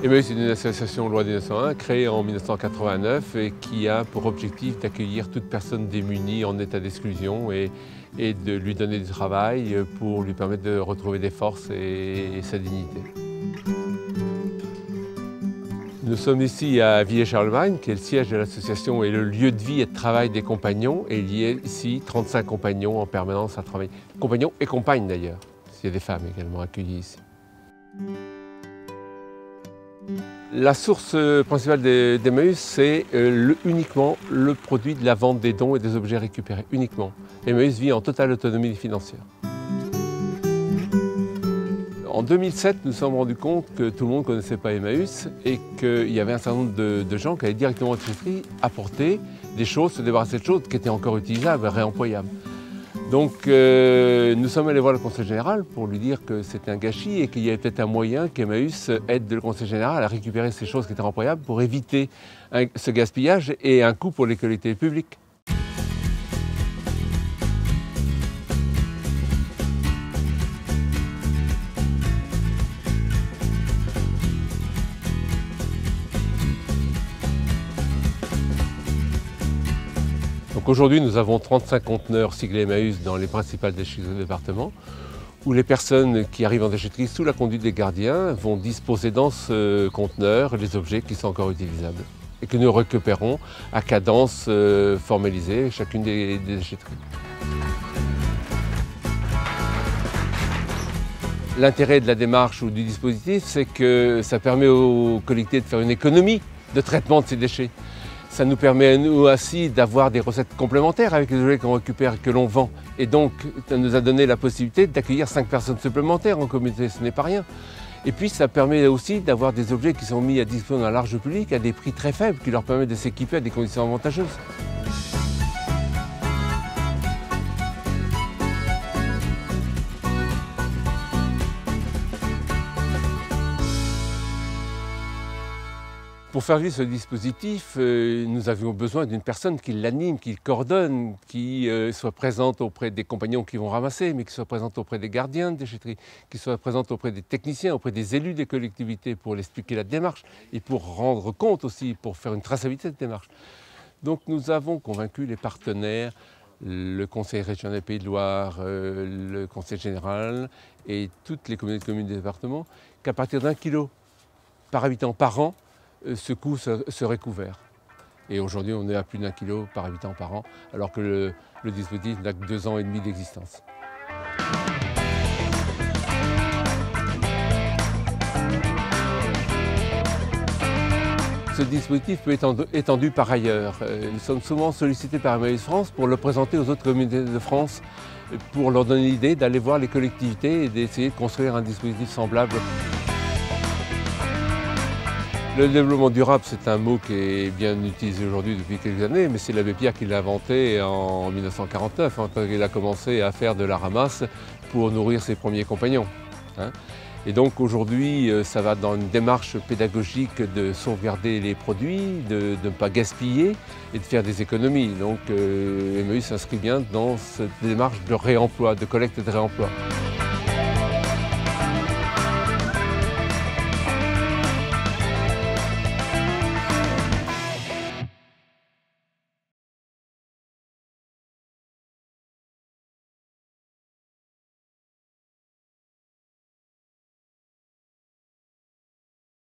Emmaüs est une association loi 1901 créée en 1989 et qui a pour objectif d'accueillir toute personne démunie en état d'exclusion et de lui donner du travail pour lui permettre de retrouver des forces et sa dignité. Nous sommes ici à Villers-Charlemagne, qui est le siège de l'association et le lieu de vie et de travail des compagnons. Et il y a ici 35 compagnons en permanence à travailler. Compagnons et compagnes d'ailleurs. Il y a des femmes également accueillies ici. La source principale d'Emmaüs, c'est uniquement le produit de la vente des dons et des objets récupérés, uniquement. Emmaüs vit en totale autonomie financière. En 2007, nous nous sommes rendus compte que tout le monde ne connaissait pas Emmaüs et qu'il y avait un certain nombre de gens qui allaient directement aux déchetteries apporter des choses, se débarrasser de choses qui étaient encore utilisables, réemployables. Donc nous sommes allés voir le conseil général pour lui dire que c'était un gâchis et qu'il y avait peut-être un moyen qu'Emmaüs aide le conseil général à récupérer ces choses qui étaient réemployables pour éviter ce gaspillage et un coût pour les collectivités publiques. Donc aujourd'hui, nous avons 35 conteneurs siglés Emmaüs dans les principales déchetteries du département, où les personnes qui arrivent en déchetterie sous la conduite des gardiens vont disposer dans ce conteneur les objets qui sont encore utilisables et que nous récupérons à cadence formalisée chacune des déchetteries. L'intérêt de la démarche ou du dispositif, c'est que ça permet aux collectivités de faire une économie de traitement de ces déchets. Ça nous permet à nous aussi d'avoir des recettes complémentaires avec les objets qu'on récupère et que l'on vend. Et donc, ça nous a donné la possibilité d'accueillir 5 personnes supplémentaires en communauté, ce n'est pas rien. Et puis, ça permet aussi d'avoir des objets qui sont mis à disposition d'un large public à des prix très faibles, qui leur permettent de s'équiper à des conditions avantageuses. Pour faire vivre ce dispositif, nous avions besoin d'une personne qui l'anime, qui le coordonne, qui soit présente auprès des compagnons qui vont ramasser, mais qui soit présente auprès des gardiens de déchetterie, qui soit présente auprès des techniciens, auprès des élus des collectivités pour leur expliquer la démarche et pour rendre compte aussi, pour faire une traçabilité de cette démarche. Donc nous avons convaincu les partenaires, le Conseil régional des Pays de Loire, le Conseil général et toutes les communautés de communes du département qu'à partir d'1 kilo par habitant par an, ce coût serait couvert. Et aujourd'hui, on est à plus d'1 kilo par habitant par an, alors que le dispositif n'a que 2 ans et demi d'existence. Ce dispositif peut être étendu par ailleurs. Nous sommes souvent sollicités par Emmaüs France pour le présenter aux autres communautés de France, pour leur donner l'idée d'aller voir les collectivités et d'essayer de construire un dispositif semblable. Le développement durable, c'est un mot qui est bien utilisé aujourd'hui depuis quelques années, mais c'est l'abbé Pierre qui l'a inventé en 1949, quand il a commencé à faire de la ramasse pour nourrir ses premiers compagnons. Et donc aujourd'hui, ça va dans une démarche pédagogique de sauvegarder les produits, de ne pas gaspiller et de faire des économies. Donc Emmaüs s'inscrit bien dans cette démarche de réemploi, de collecte et de réemploi.